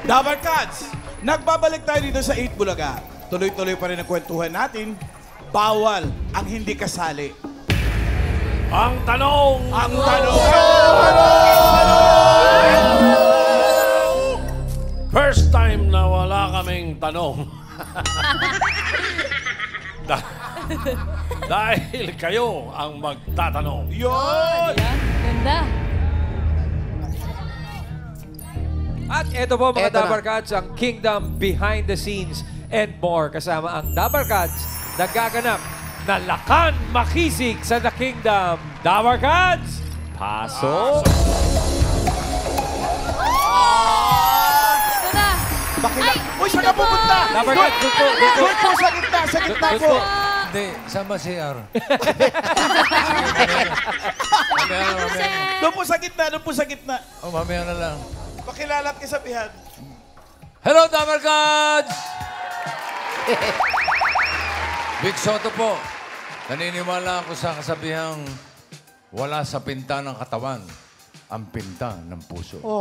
Dabar Cats, nagbabalik tayo dito sa 8 Bulaga. Tuloy-tuloy pa rin ang kwentuhan natin. Bawal ang hindi kasali. Ang tanong! Ang tanong! First time na wala kaming tanong. Dahil kayo ang magtatanong. Yun! Ganda. At ito po mga Dabar Cats, ang Kingdom Behind the Scenes and more. Kasama ang Dabar Cats na gaganap na lakan makisig sa The Kingdom. Dabar Cats, pasok! Ito na. Bakila. Uy, saan ka pupunta? Dabar Cats, doon po. Doon po, sa gitna po. Hindi, sama si R. Doon po sa gitna. O, mamaya na lang. Pakilala at kasabihan. Hello, Dabar Cats! Big Soto po. Naniniwala ako sa kasabihang wala sa pinta ng katawan ang pinta ng puso. Totoo.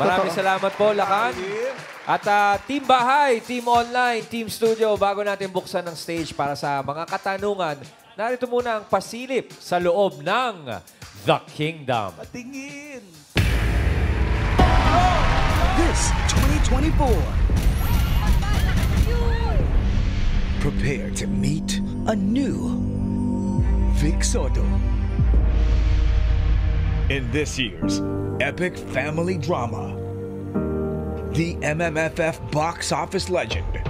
Maraming salamat po, Lakan. At Team Bahay, Team Online, Team Studio, bago natin buksan ng stage para sa mga katanungan, narito muna ang pasilip sa loob ng The Kingdom. Patingin. This 2024. Prepare to meet a new Vic Soto. In this year's epic family drama, the MMFF box office legend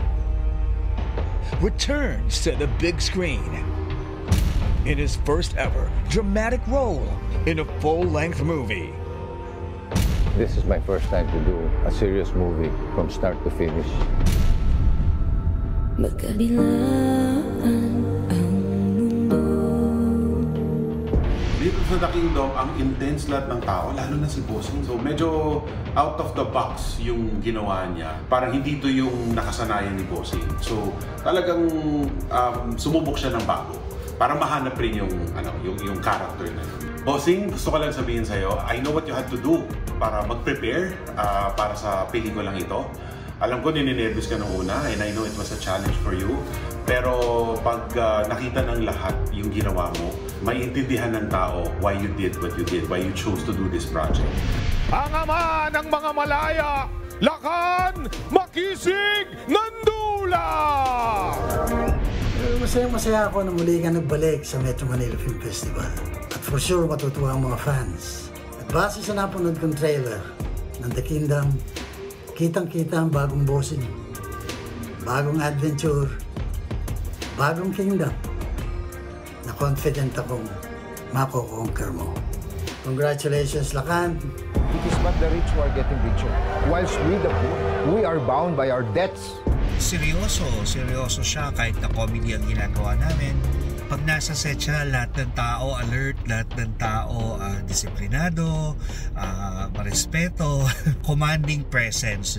returns to the big screen in his first ever dramatic role in a full-length movie. This is my first time to do a serious movie from start to finish. Dito sa The Kingdom, ang intense lahat ng tao, lalo na si Bossing. So medyo out of the box yung ginawa niya. Parang hindi to yung nakasanayan ni Bossing. So talagang sumubok siya ng bago para mahanap rin yung character na yun. Bossing, gusto ko lang sabihin sa'yo, I know what you had to do para mag-prepare para sa pelikulang ito. Alam ko, nininervous ka nung una and I know it was a challenge for you. Pero pag nakita ng lahat yung ginawa mo, maiintindihan ng tao why you did what you did, why you chose to do this project. Ang ama ng mga malaya, Lakan Makisig Nandula! Masaya ako na muli ka nagbalik sa Metro Manila Film Festival. At for sure, matutuwa ang mga fans. At base sa napanood kong trailer ng The Kingdom, kitang-kita ang bagong bossing, bagong adventure, bagong kingdom na confident akong mako-conquer mo. Congratulations, Lakan. It is but the rich who are getting richer, whilst we the poor, we are bound by our debts. Seryoso siya kahit na comedy ang ginagawa namin. Pag nasa set siya, lahat ng tao alert, lahat ng tao disiplinado, marespeto, commanding presence,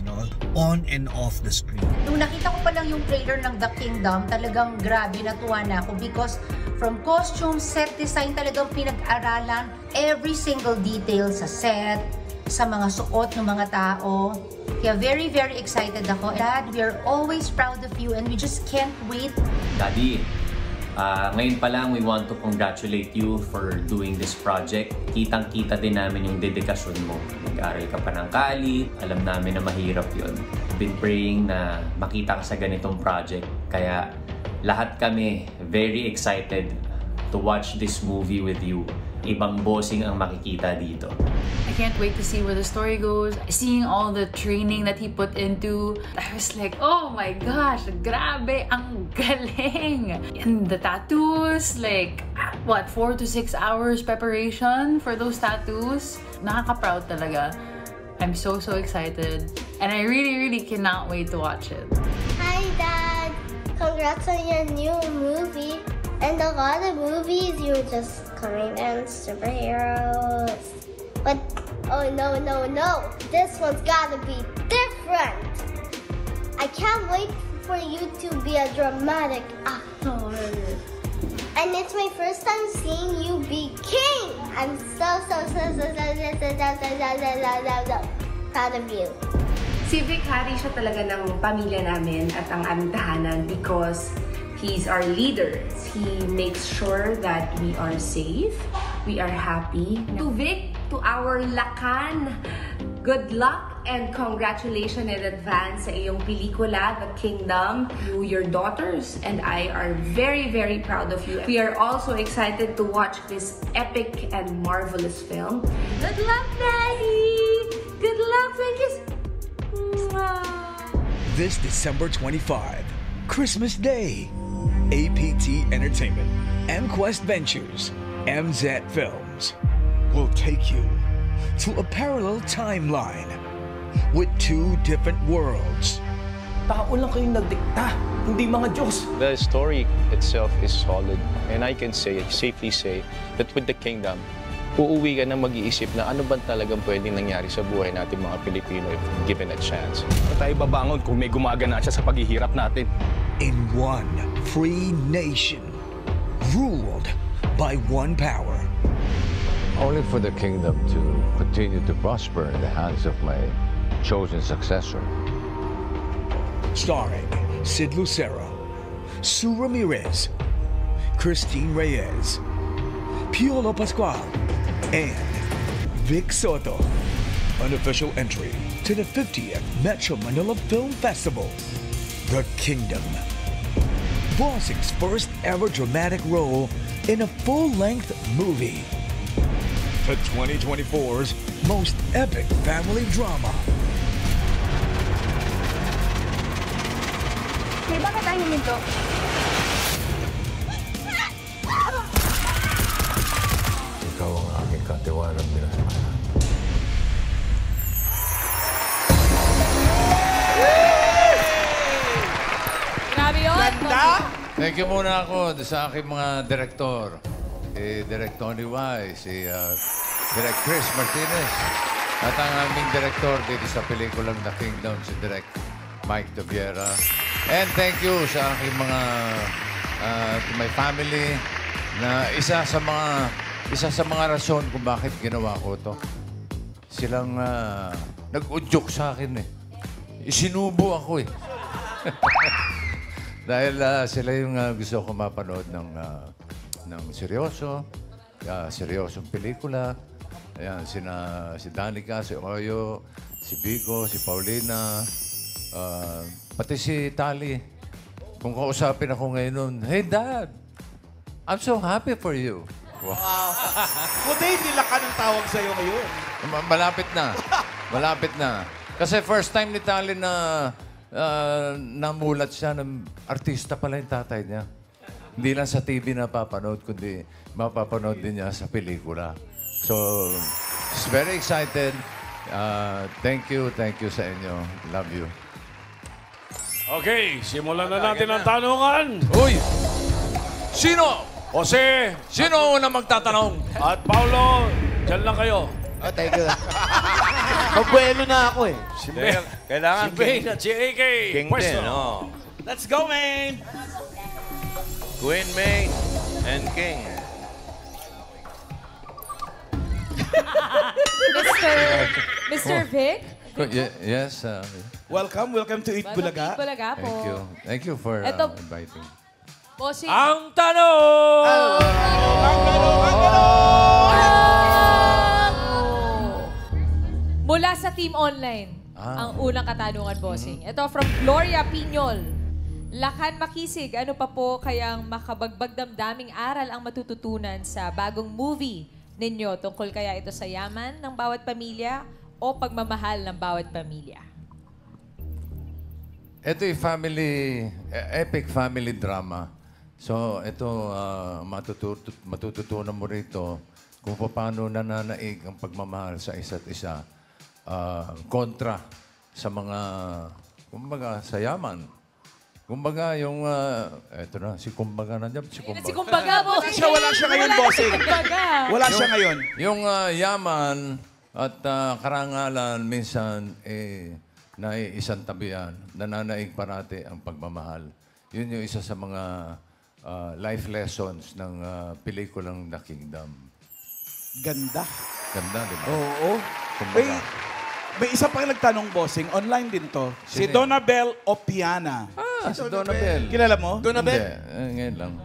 on and off the screen. Nung nakita ko pa lang yung trailer ng The Kingdom, talagang grabe, natuwa na ako because from costume, set design, talagang pinag-aralan every single detail sa set, sa mga suot ng mga tao. Kaya very, very excited ako. Dad, we are always proud of you and we just can't wait. Daddy, ngayon pa lang, we want to congratulate you for doing this project. Kitang-kita din namin yung dedikasyon mo. Nag-aral ka pa ng Kali, alam namin na mahirap yun. Been praying na makita ka sa ganitong project. Kaya lahat kami very excited to watch this movie with you. Ibang bossing ang makikita dito. I can't wait to see where the story goes. Seeing all the training that he put into, I was like, oh my gosh, grabe, ang galing. And the tattoos, like, what, 4 to 6 hours preparation for those tattoos? Nakaka-proud talaga. I'm so excited. And I really cannot wait to watch it. Hi, Dad. Congrats on your new movie. And a lot of movies, you're just coming in superheroes. But, oh no. This one's gotta be different. I can't wait for you to be a dramatic actor. And it's my first time seeing you be king. I'm so proud of you. Si Vic, hari siya talaga ng pamilya namin at ang aming tahanan because he's our leader. He makes sure that we are safe, we are happy. To Vic, to our Lakan, good luck and congratulations in advance sa iyong pelikula, The Kingdom. You, your daughters, and I are very, very proud of you. We are also excited to watch this epic and marvelous film. Good luck, Daddy! Good luck, Vicky! This December 25, Christmas Day, APT Entertainment, MQuest Ventures, MZ Films will take you to a parallel timeline with two different worlds. Tao lang kayong nagdikta, hindi mga Diyos. The story itself is solid, and I can safely say that with the Kingdom, uuwi ka na mag-iisip na ano ba talagang pwedeng nangyari sa buhay natin mga Pilipino if given a chance. Tayo babangon kung may gumagana siya sa paghihirap natin. In one free nation, ruled by one power. Only for the kingdom to continue to prosper in the hands of my chosen successor. Starring Sid Lucero, Sue Ramirez, Christine Reyes, Piolo Pascual, and Vic Soto. Unofficial entry to the 50th Metro Manila Film Festival, The Kingdom. Bossing's first ever dramatic role in a full-length movie. The 2024's most epic family drama. May bakit tayo nito? Ikaw ang aking katiwalang minasamahan. Grabe yun. Ganda! Thank you muna ako sa aking mga direktor. Si Direk Tony Y, si Direk Chris Martinez. At ang aming direktor dito sa pelikulang The Kingdom, si Direk Mike Tobiera. And thank you sa aking mga, to my family, na isa sa mga rason kung bakit ginawa ko to. Silang nag-udyok sa akin eh. Isinubo ako eh. Dahil sila yung gusto ko mapanood ng seryosong pelikula. Ayan, si Danica, si Oyo, si Vico, si Paulina, pati si Tali. Kung kausapin ako ngayon, hey Dad, I'm so happy for you. Wow. Buti hindi Lakan ang tawag sa'yo ngayon. Malapit na. Malapit na. Kasi first time ni Tali na namulat siya ng artista pala yung tatay niya. Hindi lang sa TV napapanood, kundi mapapanood din niya sa pelikula. So, she's very excited. Thank you sa inyo. Love you. Okay, simulan na natin ang tanungan. Uy! Sino? Jose! Sino ang unang magtatanong? At Paulo, dyan lang kayo. Oh, thank you. Mabuelo na ako eh. Kailangan si Bane at si AK. King Pwesto. din, oh. Let's go, Maine! Queen, Maine, and King. Mr. Vic? Yes. Welcome to Eat Bulaga. Bulaga po. Thank you for inviting. Bossing. Ang tanong! Mula sa Team Online, ang unang katanungan, Bossing. Ito from Gloria Piñol. Lakan Makisig, ano pa po kayang makabagbag damdaming aral ang matututunan sa bagong movie ninyo? Tungkol kaya ito sa yaman ng bawat pamilya o pagmamahal ng bawat pamilya? Ito yung epic family drama. So, ito, matututunan mo rito kung paano nananaig ang pagmamahal sa isa't isa kontra sa mga, kumbaga, sa yaman. Kumbaga, yung, eto na, si Kumbaga nandiyan. Si Kumbaga, Bossing. Wala siya ngayon, Bossing. Wala siya ngayon. Yung yaman at karangalan, minsan, naiisang tabian, nananaig parati ang pagmamahal. Yun yung isa sa mga life lessons ng pelikulang The Kingdom. Ganda. Ganda, di ba? Oo. Kumbaga. May isa pang nagtanong, bossing. Online din to. Si Sino yan? Donabel Opiana. Si Donabel. Kilala mo? Hindi. Ngayon lang.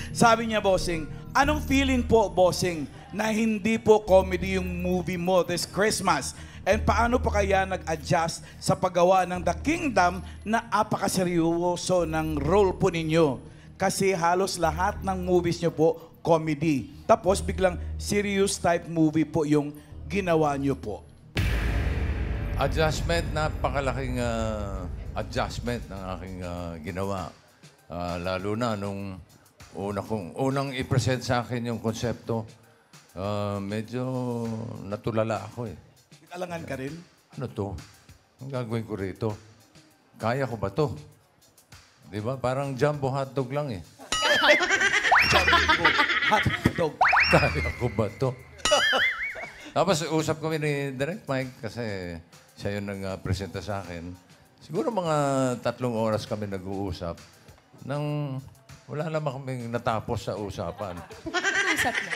Sabi niya, bossing, anong feeling po, bossing, na hindi po comedy yung movie mo this Christmas? And paano po kaya nag-adjust sa paggawa ng The Kingdom na apakaseryoso ng role po ninyo? Kasi halos lahat ng movies niyo po, comedy. Tapos biglang serious type movie po yung ginawa niyo po. Adjustment, napakalaking adjustment ng aking ginawa. Lalo na nung unang i-present sa akin yung konsepto, medyo natulala ako eh. Alangan ka rin? Ano to? Ang gagawin ko rito? Kaya ko ba to? Di ba? Parang jumbo hotdog lang eh. Jumbo hotdog. Kaya ko ba to? Tapos usap kami ni Direct Mike kasi siya yung nag-presenta sa akin. Siguro mga 3 oras kami nag-uusap nang wala naman kaming natapos sa usapan.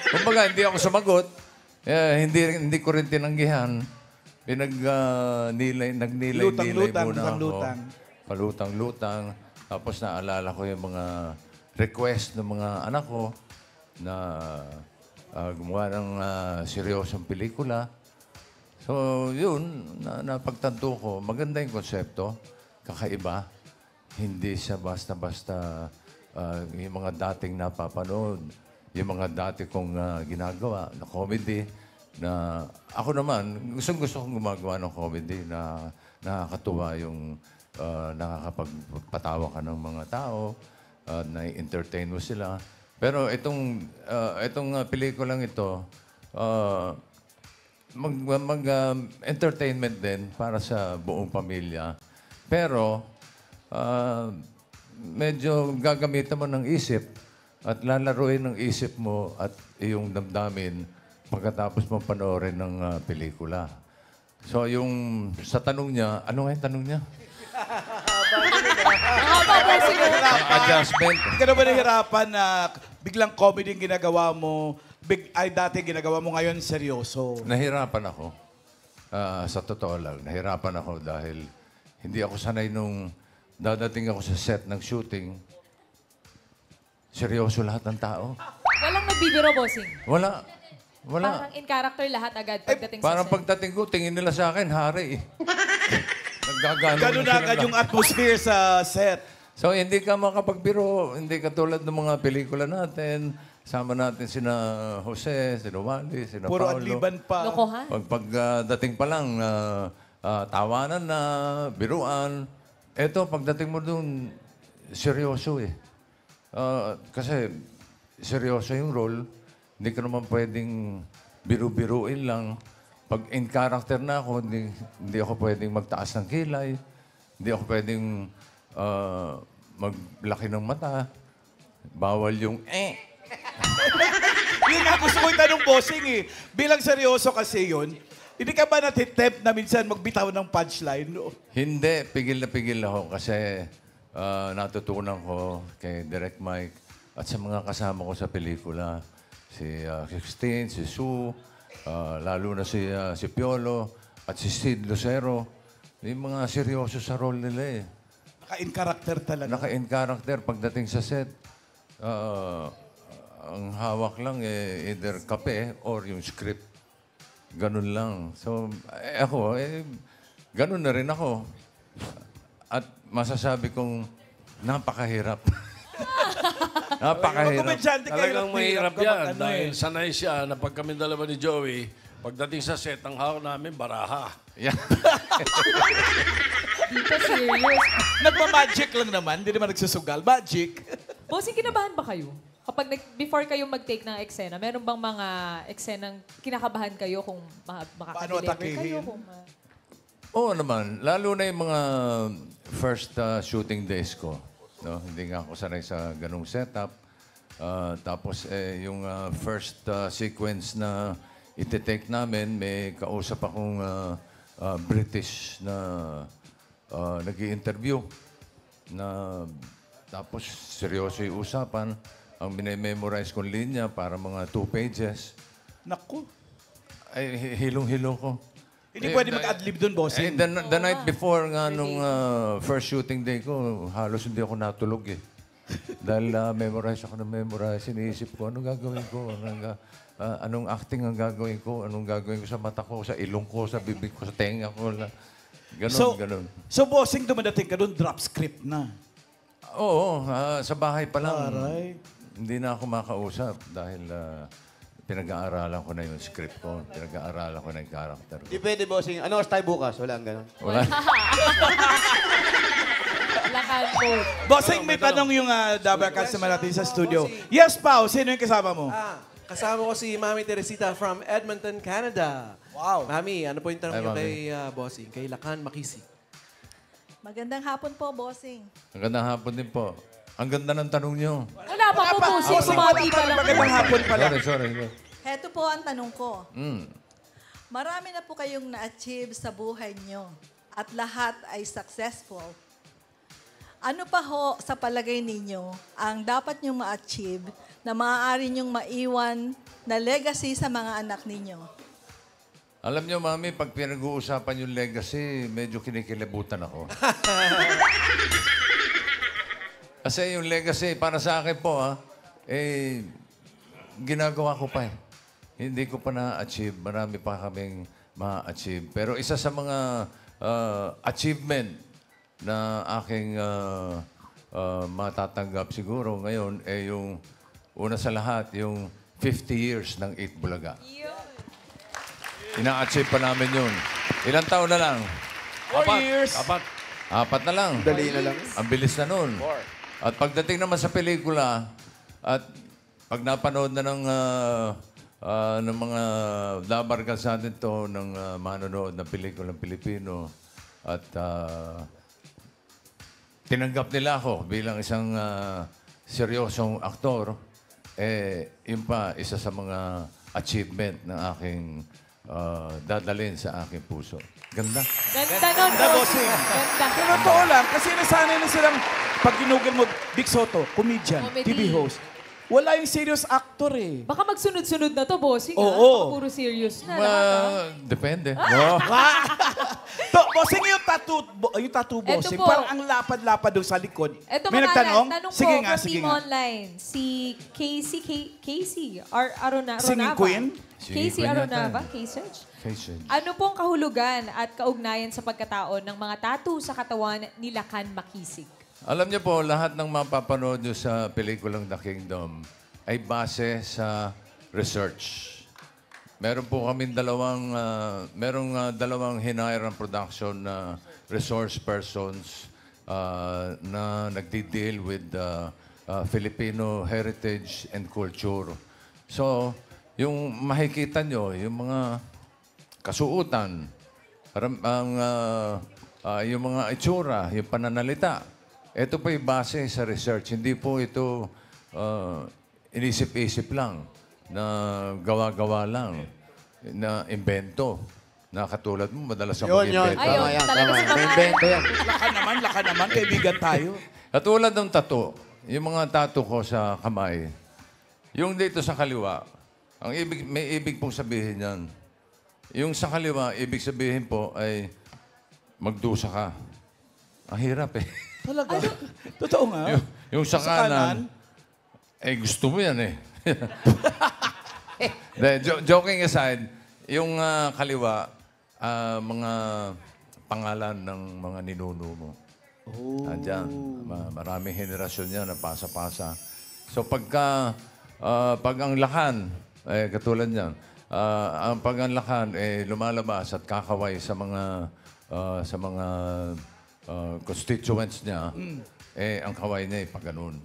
Kumbaga, hindi ako sumagot. Hindi ko rin tinanggihan. Nagnilay muna ako. Palutang-lutang. Tapos naalala ko yung mga request ng mga anak ko na gumawa ng seryosong pelikula. So, yun, napagtanto ko. Maganda yung konsepto. Kakaiba. Hindi siya basta-basta yung mga dating napapanood. Yung mga dati kong ginagawa na comedy. Na ako naman, gusto kong gumagawa ng comedy na nakakatuwa yung nakakapagpatawa ka ng mga tao, na-entertain mo sila. Pero itong pelikulang ito, entertainment din para sa buong pamilya. Pero medyo gagamitan mo ng isip at lalaruin ng isip mo at iyong damdamin pagkatapos mo panoorin ng pelikula. So yung sa tanong niya, ano nga yung tanong niya? Adjustment. Hindi ka na ba nahirapan na biglang comedy yung ginagawa mo, dati ginagawa mo ngayon seryoso? Nahirapan ako. Sa totoo lang, nahirapan ako dahil hindi ako sanay nung dadating ako sa set ng shooting. Seryoso lahat ng tao. Walang nagbibiro, bossing. Wala. Parang in character lahat agad pagdating sa Parang set. pagdating ko, tingin nila sa akin, hari eh. Naggagano Ganun na agad yung atmosphere sa set. So, hindi ka makapagbiro. Hindi ka tulad ng mga pelikula natin. Sama natin sina Jose, sina Wally, sina Puro Paolo. adliban pa. Lokohan. Pagdating pa lang, tawanan na, biruan. Eto, pagdating mo dun, seryoso eh. Kasi seryoso yung role. Hindi ka naman pwedeng biru-biruin lang. Pag in character na ako, hindi ako pwedeng magtaas ng kilay. Hindi ako pwedeng maglaki ng mata. Bawal yung Yun nga gusto ko yung tanong, bossing eh. Bilang seryoso kasi yun, hindi ka ba natitempt na minsan magbitaw ng punchline? No? Hindi, pigil na pigil ako kasi natutunan ko kay Direct Mike at sa mga kasama ko sa pelikula. Si Christine, si Sue, lalo na si Piolo at si Sid Lucero. Yung mga seryoso sa role nila eh. Naka-in character talaga. Naka-in character pagdating sa set. Ang hawak lang eh, either kape or yung script. Ganun lang. So, ako, ganun na rin ako. At masasabi kong napakahirap. Napakahirap. Talagang mahirap yan dahil sanay siya na pag kami dalawa ni Joey, pagdating sa set, ang hawak namin, baraha. Yeah. Dito serious. Nagma-magic lang naman, hindi naman nagsusugal. Magic. Bossing, kinabahan ba kayo? Kapag before kayo mag-take ng eksena, meron bang mga eksenang kinakabahan kayo kung makaka-deliver kayo? Oo naman. Lalo na yung mga first shooting days ko. No? Hindi nga ako sanay sa ganung setup. Tapos yung first sequence na iti-take namin, may kausap akong British na nag-i-interview na Tapos seryoso yung usapan. Ang minememorize kong linya para mga 2 pages. Naku. Ay, hilong-hilo ko. Hindi pwede mag-adlib doon, bossing. The night before nga nung first shooting day ko, halos hindi ako natulog eh. Dahil memorize ako na memorize, iniisip ko, anong gagawin ko? Anong acting ang gagawin ko? Anong gagawin ko sa mata ko, sa ilong ko, sa bibig ko, sa tenga ko? Ganon. So, bossing, dumadating ka doon, drop script na. Oo, sa bahay pa lang. Aray. Hindi na ako makausap dahil pinag-aaralan ko na yung script ko. Pinag-aaralan ko na yung character ko. Di pwede, bossing. Ano oras tayo bukas? Wala ang ganon. Wala. Bossing, may tanong yung double customer natin sa studio. Yes, Pao. Sino yung kasama mo? Kasama ko si Mami Teresita from Edmonton, Canada. Wow. Mami, ano po yung tanong Hi, niyo Mami. kay Bossing? Kay Lakan Makisig. Magandang hapon po, Bossing. Magandang hapon din po. Ang ganda ng tanong niyo. Wala pa po, Bossing. Sumati pa lang. Magandang hapon pala. Sorry. Heto po ang tanong ko. Mm. Marami na po kayong na-achieve sa buhay nyo at lahat ay successful. Ano pa ho sa palagay ninyo ang dapat nyong ma-achieve na maaari nyong maiwan na legacy sa mga anak ninyo? Alam niyo, Mami, pag pinag-uusapan yung legacy, medyo kinikilabutan ako. Kasi yung legacy, para sa akin po, ginagawa ko pa eh. Hindi ko pa na-achieve. Marami pa kaming ma-achieve. Pero isa sa mga achievement na aking matatanggap siguro ngayon ay yung una sa lahat, yung 50 years ng 8 Bulaga. Ina-achieve pa namin yun. Ilang taon na lang? 4 years. Apat na lang. Dali na lang. Ang bilis na nun. At pagdating naman sa pelikula, at pag napanood na ng mga labargas natin to, ng manonood ng pelikulang Pilipino, at tinanggap nila ako bilang isang seryosong aktor, yun pa, isa sa mga achievement ng aking dadalhin sa aking puso. Ganda. Ganda nun, Bossing. Ganda. Pero totoo lang, kasi nasanay na silang, pag ginugol mo, Big Soto, comedian, Comedy. TV host, wala yung serious actor eh. Baka magsunod-sunod na to, Bossing. Oo. Baka puro serious na. Depende. Bossing, yung tattoo, bossing, po. parang ang lapad-lapad doon sa likod. Ito May nagtanong? tanong Sige po nga, from sige Team nga. Online. Si Casey Aronava. Singing Queen? Casey Aronava, K-Search. Ano pong kahulugan at kaugnayan sa pagkatao ng mga tattoo sa katawan ni Lakan Makisig? Alam niyo po, lahat ng mapapanood niyo sa pelikulang The Kingdom ay base sa research. Meron po kami dalawang hinire ang production na resource persons na nagdi-deal with Filipino heritage and culture. So, yung makikita nyo, yung mga kasuutan, yung mga itsura, yung pananalita, ito po yung base sa research. Hindi po ito inisip-isip lang, na gawa-gawa lang, na invento. Na katulad mo, madalas ako mag-invento. Tama yan. May invento yan. Laka naman, kaibigan tayo. Katulad ng tattoo, yung mga tattoo ko sa kamay, yung dito sa kaliwa, may ibig pong sabihin yan. Yung sa kaliwa, ibig sabihin po ay magdusa ka. Ang hirap eh. Talaga? Totoo nga. Yung sa kanan, gusto mo yan eh. Joking aside, yung kaliwa, mga pangalan ng mga ninuno mo. Andiyan. Maraming henerasyon yan na pasa-pasa. So pag ang lakan, katulad niyan, pag ang lakan lumalabas at kakaway sa mga constituents niya, ang kaway niya pag ganun.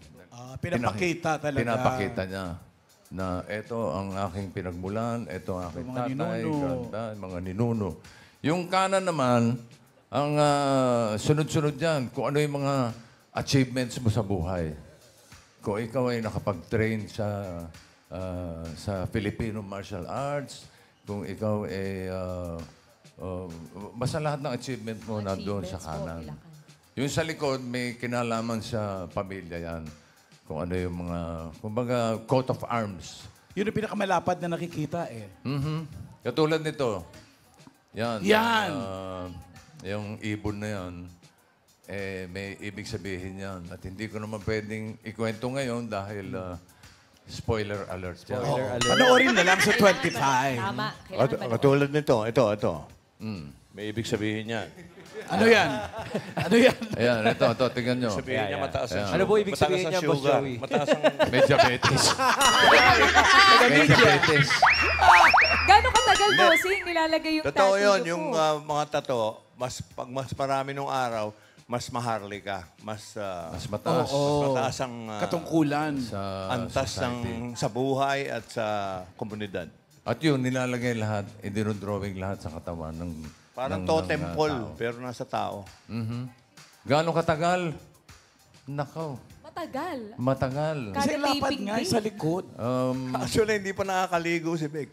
Pinapakita talaga. Pinapakita niya na ito ang aking pinagmulan, ito ang aking tatay, ganda, mga ninuno. Yung kanan naman, ang sunod-sunod yan, kung ano yung mga achievements mo sa buhay. Kung ikaw ay nakapag-train sa Filipino martial arts, kung ikaw ay basta lahat ng achievement mo na doon sa kanan. Yung sa likod, may kinalaman sa pamilya yan. Kung ano yung mga, kumbaga, coat of arms. Yun yung pinakamalapad na nakikita eh. Katulad nito. Yan. Yan! Yung ibon na yan, may ibig sabihin yan. At hindi ko naman pwedeng ikwento ngayon dahil spoiler alert yan. Panoorin na lang sa 25. Tama. Katulad nito, ito. May ibig sabihin yan. Ano yan? Ano yan? Ayan, ito, tingnan nyo. Sabihin niya mataas ang Ano po ibig sabihin niya, Boss Joey? Mataas ang... May diabetes. May diabetes. Gano'ng katagal, bossing, nilalagay yung Totoo tattoo yun, niyo yung po? mga tato, pag mas marami nung araw, mas maharli ka. Mas mataas. Mas mataas ang... katungkulan. Antas sa buhay at sa komunidad. At yun, nilalagay lahat, idinodrawing lahat sa katawan ng Parang ng totem pole, tao. pero nasa tao. Gano'ng katagal? Nakaw. Matagal. Kasi Kada lapad taping nga day. sa likod. Actually, hindi pa nakakaligo si Beck.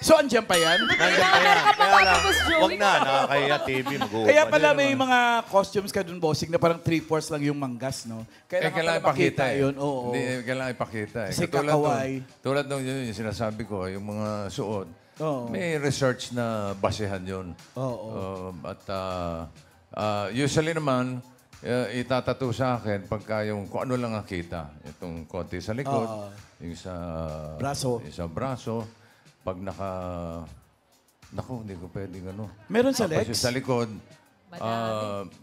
So, andyan pa yan? Nandiyan pa yan. Kaya lang, wag na, nakakaya TV, mag-uubad. Kaya pala may mga costumes ka dun, bossing, na parang 3/4 lang yung manggas, no? Kailangan ipakita yun. Oo. Hindi, kailangan ipakita. Kasi kakaway. Tulad nung yun, yung sinasabi ko, yung mga suot, Oo. may research na basehan yun. Oo. At usually naman, itatato sa akin pagka yung kung ano lang nakita. Itong konti sa likod, yung sa braso. Yung sa braso. Pag naku, hindi ko pwedeng ano. Meron sa Tapos legs? yung sa likod,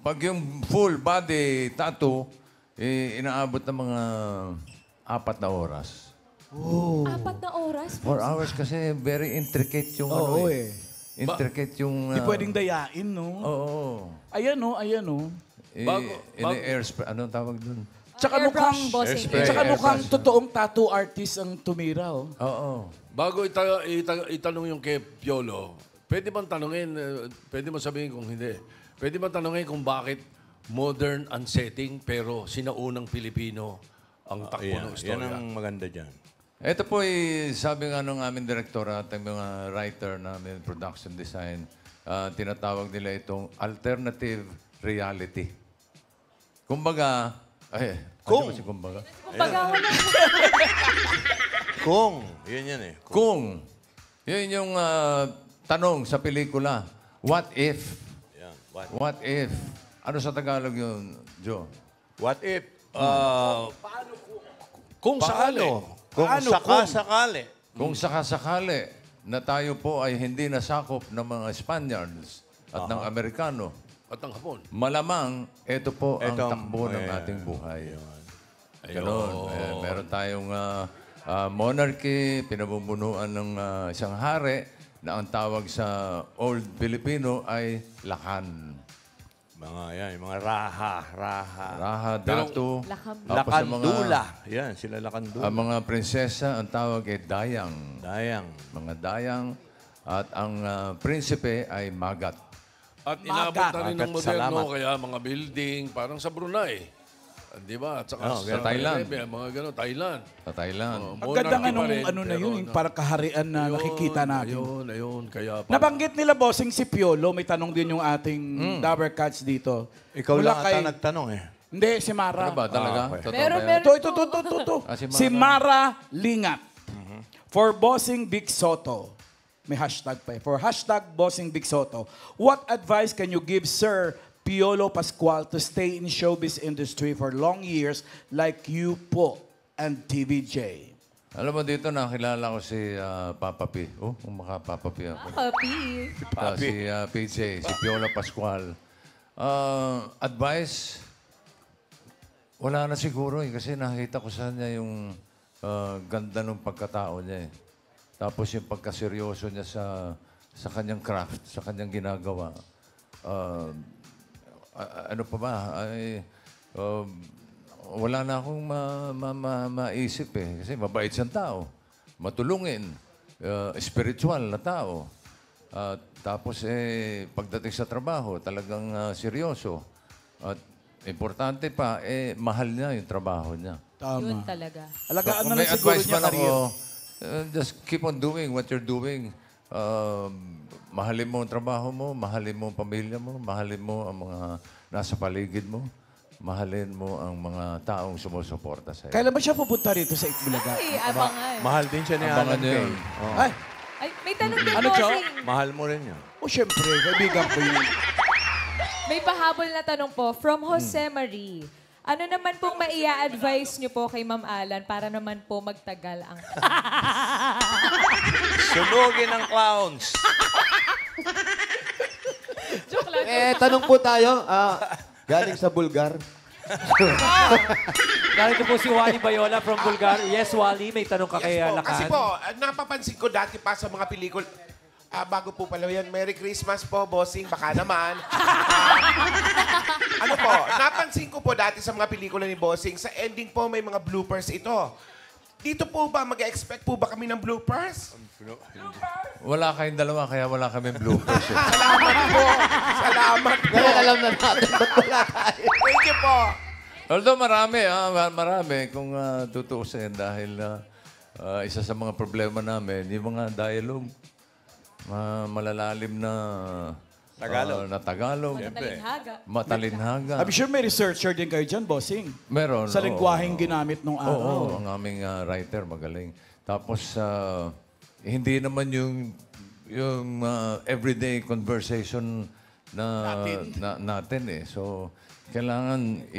pag yung full body tattoo, inaabot ng mga 4 na oras. Oh. 4 na oras? 4 hours kasi very intricate yung Oo ano eh. Intricate yung... Di pwedeng dayain, no? Oo. Ayan, no? Ayan, no? Airsspray. Anong tawag dun? Tsaka mukhang totoong tattoo artist ang tumira, oh. Oo. Bago itanong yung kay Piolo, pwede bang tanongin, pwede mo sabihin kung hindi, pwede bang tanongin kung bakit modern ang setting pero sinaunang Pilipino ang takbo ng istorya? Yan ang maganda dyan. Ito po sabi nga ng aming direktor at ang mga writer namin, production design, tinatawag nila itong alternative reality. Kumbaga, Kung. Kumbaga, wala. Kung. Yan eh. Kung. Yun yung tanong sa pelikula. What if? Yan. What if? Ano sa Tagalog yun, Joe? What if? Kung sakali. Kung sakasakali. Kung sakasakali na tayo po ay hindi nasakop ng mga Spaniards at ng Amerikano. At ang Hapon. Malamang, ito po ang takbo ng ating buhay. Ganon. Meron tayong monarchy, pinabumunuan ng isang hari na ang tawag sa Old Filipino ay lakan. Mga raha. Raha, datu. Lakandula. Yan, sila lakandula. Ang mga prinsesa, ang tawag ay dayang. Mga dayang. At ang prinsipe ay magat. At inabot na rin ng moderno, kaya mga building, parang sa Brunei. Di ba? At saka sa Thailand. Mga gano'n, Thailand. Sa Thailand. Ang ganda nga nung ano na yun, yung parang kaharian na nakikita natin. Ayun. Kaya Nabanggit nila, bossing, si Piolo. May tanong din yung ating Dabber Cats dito. Ikaw Mula lang ata nagtanong eh. Hindi, si Mara. Ano ba? Talaga? Okay. Ito. Si Mara Lingat. For Bossing Big Soto. May hashtag pa eh. For hashtag Bossing Big Soto. What advice can you give Sir Piolo Pascual to stay in showbiz industry for long years like you po and TVJ? Alam mo dito, nakilala ko si Papa P. Oh, kung Papa P ako. Si PJ, si Piolo Pascual. Advice? Wala na siguro eh. Kasi nakita ko sa kanya yung ganda ng pagkatao niya eh. Tapos yung pagkaseryoso niya sa kanyang craft, sa kanyang ginagawa. Ano pa ba? Wala na akong maisip eh. Kasi mabait siyang tao. Matulungin. Spiritual na tao. Tapos pagdating sa trabaho, talagang seryoso. At importante pa, mahal niya yung trabaho niya. Tama. Yun talaga. Alagaan na May lang siguro advice niya man ako, career. just keep on doing what you're doing. mahalin mo ang trabaho mo, mahalin mo ang pamilya mo, mahalin mo ang mga nasa paligid mo, mahalin mo ang mga taong sumusuporta sa'yo. Kailan ba siya pupunta rito sa Itbulaga? Ay, abangan. Mahal din siya ni Abangan Alan niyo Kay. yun. Oh. Ay, Ay, may tanong din, Ano, Cho? bossing. Mahal mo rin yun. oh syempre, kaibigan ko yun. May pahabol na tanong po from Jose Marie. Ano naman pong maia-advise niyo po kay Ma'am Alan para naman po magtagal ang... Sunugin ng clowns. Joke lang. Tanong po tayo. Galing sa Bulgar. Narito po si Wally Bayola from Bulgaria. Yes, Wally, may tanong ka kay Lakan. Kasi po, napapansin ko dati pa sa mga pelikula, bago po pala yan, Merry Christmas po, bossing, baka naman. Ano po, napansin ko po dati sa mga pelikula ni bossing, sa ending po may mga bloopers ito. Dito po ba, mag-expect po ba kami ng bloopers? Wala kayong dalawa, kaya wala kaming bloopers. Salamat po. Salamat po. Kaya alam na natin, ba't wala tayo? Thank you po. Although marami kung tutuusin dahil isa sa mga problema namin, yung mga dialogue, malalalim na Tagalog. na Tagalog. Matalinhaga. Matalinhaga. I'm sure may researcher din kayo dyan, bossing. Meron. Sa oo. lingwaheng ginamit nung Oo, araw. ang aming writer magaling. Tapos, hindi naman yung everyday conversation natin eh. So, kailangan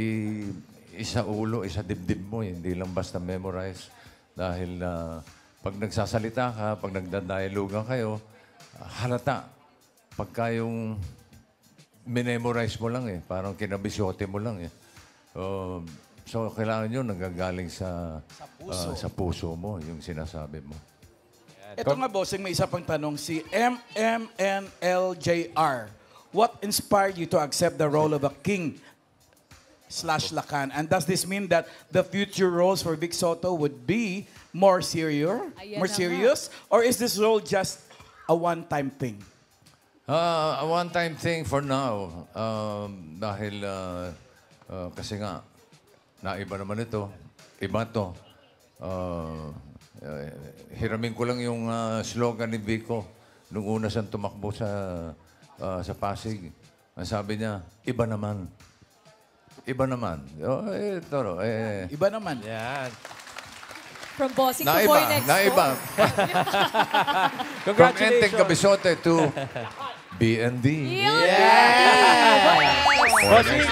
isa ulo, isa dibdib mo. Hindi lang basta memorize. Dahil pag nagsasalita ka, pag nagdadialogan kayo, halata. Pagka yung minemorize mo lang eh. Parang kinabisyote mo lang eh. So, kailangan yun nanggagaling sa puso mo, yung sinasabi mo. Ito nga, bossing, may isa pang tanong. Si MMNLJR. What inspired you to accept the role of a king/Lakan? And does this mean that the future roles for Vic Soto would be more serious? Ayan More na serious? Or is this role just a one-time thing? A one-time thing for now. Dahil kasi nga, naiba naman ito. Iba to. Hiramin ko lang yung slogan ni Vico nung una siyang tumakbo sa Pasig. Ang sabi niya, iba naman. Iba naman. Iba naman. Yan. From bossing to boy next door. From Enteng Cabezote to BND. Bossing,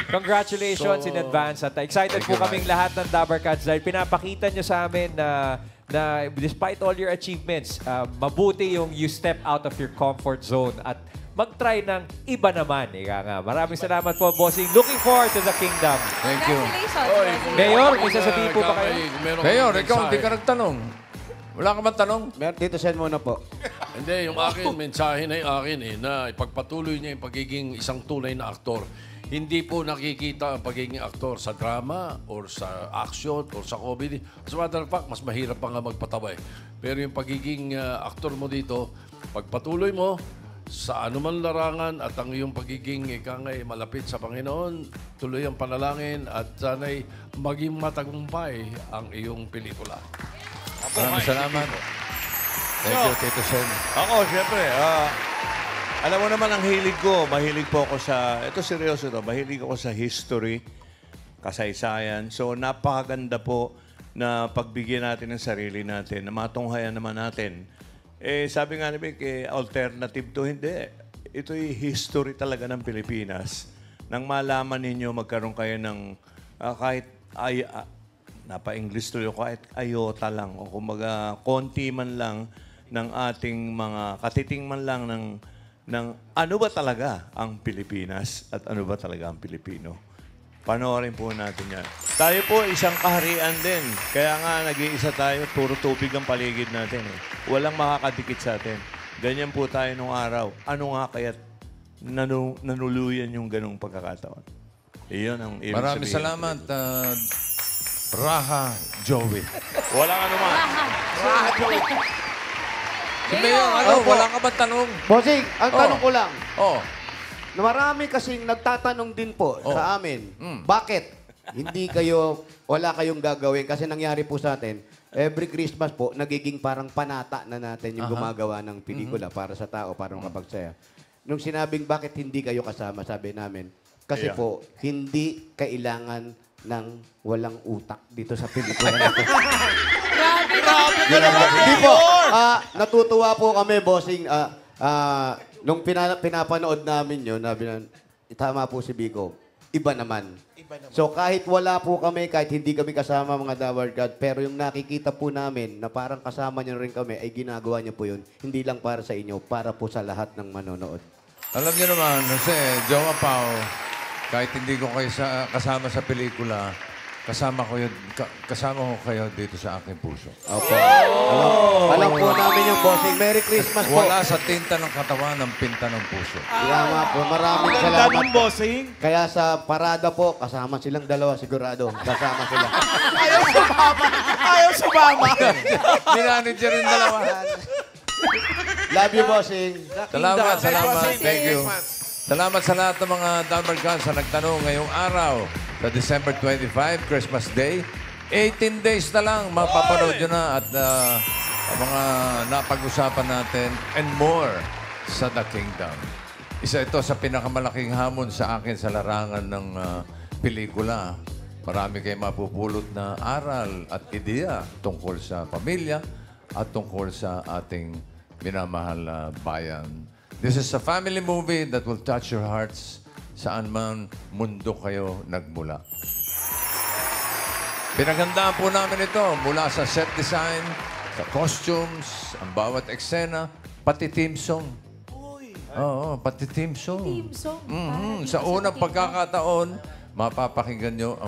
congratulations in advance. At excited po kaming lahat ng Dabber Cats dahil pinapakita nyo sa amin na despite all your achievements, mabuti yung you step out of your comfort zone at mag-try ng iba naman. Ika nga. Maraming salamat po, Bossing. Looking forward to the kingdom. Thank you. Congratulations. Mayor, may sasabihin po ba kayo? Mayor, ikaw, hindi ka nagtanong. Wala ka bang tanong? Dito, send muna po. Hindi, yung akin, mensahe na yung akin na ipagpatuloy niya yung pagiging isang tunay na aktor. Hindi po nakikita ang pagiging aktor sa drama or sa action or sa comedy. As a matter of fact, mas mahirap pa nga magpatawa eh. Pero yung pagiging aktor mo dito, pagpatuloy mo sa anuman larangan at ang iyong pagiging ikangay malapit sa Panginoon, tuloy ang panalangin at sana'y maging matagumpay ang iyong pelikula. Maraming salamat. Thank you, Tito Sen. Ako, syempre, alam mo naman ang hilig ko. Mahilig po ako sa, ito seryoso to, mahilig ako sa history, kasaysayan. So, napakaganda po na pagbigyan natin ng sarili natin, na matunghayan naman natin. Sabi nga ni Vic, alternative to, hindi. Ito'y history talaga ng Pilipinas. Nang malaman ninyo, magkaroon kayo ng kahit napa-English tuloy, kahit ayota lang o kumbaga konti man lang ng ating mga katiting man lang ng ano ba talaga ang Pilipinas at ano ba talaga ang Pilipino. Panoorin po natin yan. Tayo po isang kaharian din. Kaya nga nag-iisa tayo, puro tubig ang paligid natin. Walang makakadikit sa atin. Ganyan po tayo nung araw. Ano nga kaya't nanuluyan yung ganong pagkakataon? Iyon ang ibig sabihin. Maraming salamat, Raha Joey. Walang ano man. Raha Joey. Si Mayor, wala ka ba tanong? Bossing, ang tanong ko lang. Oo. Marami kasing nagtatanong din po sa amin. Bakit? wala kayong gagawin. Kasi nangyari po sa atin, every Christmas po, nagiging parang panata na natin yung gumagawa ng pelikula para sa tao, para makapagsaya. Nung sinabing bakit hindi kayo kasama, sabi namin, kasi po, hindi kailangan ng walang utak dito sa pelikula natin. Hindi po. Natutuwa po kami, bossing. Nung pinapanood namin yun, tama po si Biko, iba naman. So kahit wala po kami, kahit hindi kami kasama mga Daward God, pero yung nakikita po namin na parang kasama niyo rin kami, ay ginagawa niyo po yun. Hindi lang para sa inyo, para po sa lahat ng manonood. Alam niyo naman, kasi Jowa Pao, kahit hindi ko kayo kasama sa pelikula, kasama ko kayo dito sa aking puso. Opo. Alam po namin yung bossing. Merry Christmas po. Wala sa tinta ng katawan ng pinta ng puso. Tama po. Maraming salamat. Bossing. Kaya sa parada po, kasama silang dalawa sigurado. Kasama sila. Ayaw sumama. Minanager rin dalawa. Love you, bossing. Salamat. Thank you. Salamat sa lahat ng mga Daward God sa nagtanong ngayong araw sa December 25, Christmas Day. 18 days na lang, mapapanood nyo na at mga napag-usapan natin and more sa The Kingdom. Isa ito sa pinakamalaking hamon sa akin sa larangan ng pelikula. Marami kayong mapupulot na aral at ideya tungkol sa pamilya at tungkol sa ating minamahal na bayan. This is a family movie that will touch your hearts saan man mundo kayo nagmula. Pinaghandaan po namin ito mula sa set design, sa costumes, ang bawat eksena, pati theme song. Oo, pati theme song. Theme song. Sa unang pagkakataon, mapapakinggan nyo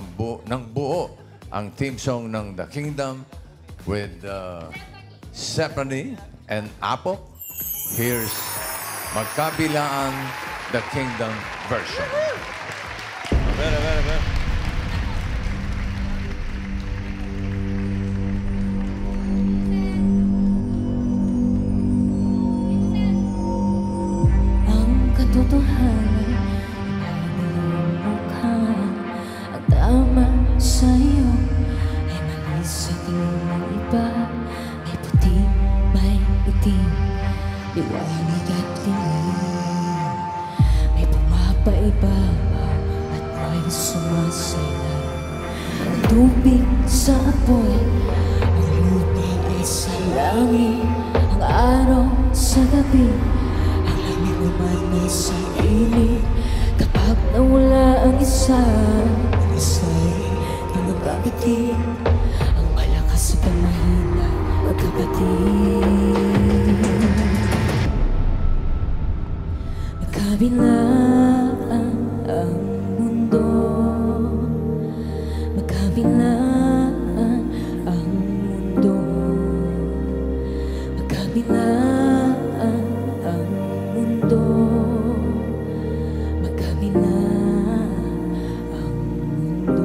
ng buo ang theme song ng The Kingdom with Stephanie and Apo. Here's Magkabilaan, The Kingdom version. Ang katotohanan ay mukha. Ang tama sa'yo ay mali sa tingin ng iba. May puti, may itim, liwanag at dilim. May pumapaibabaw at may sumasayaw. Ang tubig sa apoy, ang lupa ay sa langit, ang araw sa gabi, ang lamig naman ay sa init. Kapag nawala ang isa'y magkakapatid, ang malakas at ang mahina magkapatid. Magkabilaan ang mundo, magkabilaan ang mundo, magkabilaan ang mundo, magkabilaan ang mundo.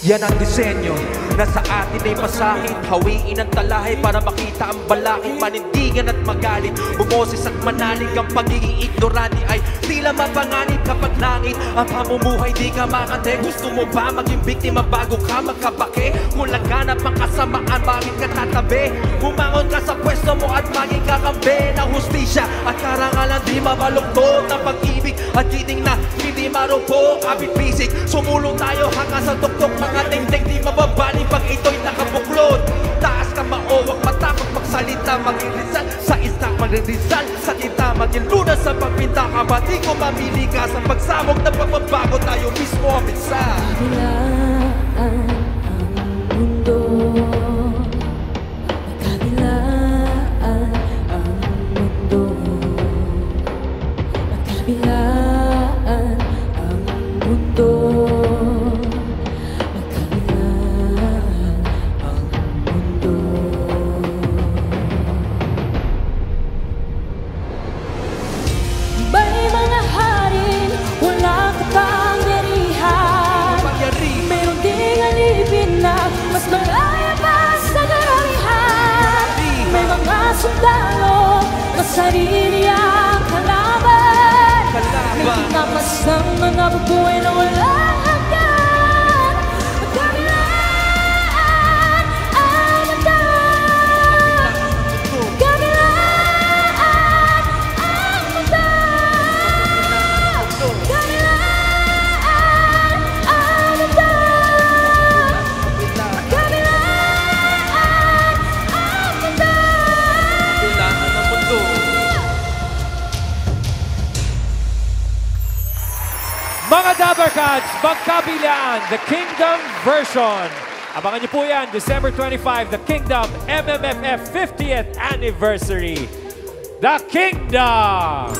Yan ang disenyo na sa atin ay masakit. Hawiin ang talahay para makita ang balakid. Panindigan at magalit, bumoses at manalig. Ang pagiging ignorante ay tila mapanganib. Kapag langit ang pamumuhay, di ka makante. Gusto mo ba maging biktima bago ka magkabake? Kung laganap ang kasamaan, bakit ka tatabi? Bumangon ka sa pwesto mo at maging kakampi ng hustisya at karangalan. Di mabaluktot ang pag-ibig at cheating na hindi marupok. Kapit bisig, sumulong tayo hanggang sa tuktok. Mga tingting di mababaling pag ito'y nakabuklod. Taas ka maowak, matakot magsalita, maging rizal sa istak, maging rizal sa kita, maging lunas sa pagpinta ka. Ba di ko mamili ka sa pagsabog na pagbabago, tayo mismo ang minsa. Magkabilaan ang mundo, magkabilaan ang mundo, magkabilaan ang mundo. May mga harin, wala kapangyarihan. Meron ding alipin na mas malaya pa sa karamihan. May mga sundalo, mas sarili ang kalaban. May ba? Napasama na bubuhay na walang hanggan. Kabilaan ay mundo. Kabilaan ang mundo. Kabilaan ang mundo. Kabilaan ang mundo. Kailangan ng mundo. Mga Dabbercats, magkabilaan, The Kingdom version. Abangan niyo po yan, December 25, The Kingdom MMFF 50th Anniversary. The Kingdom!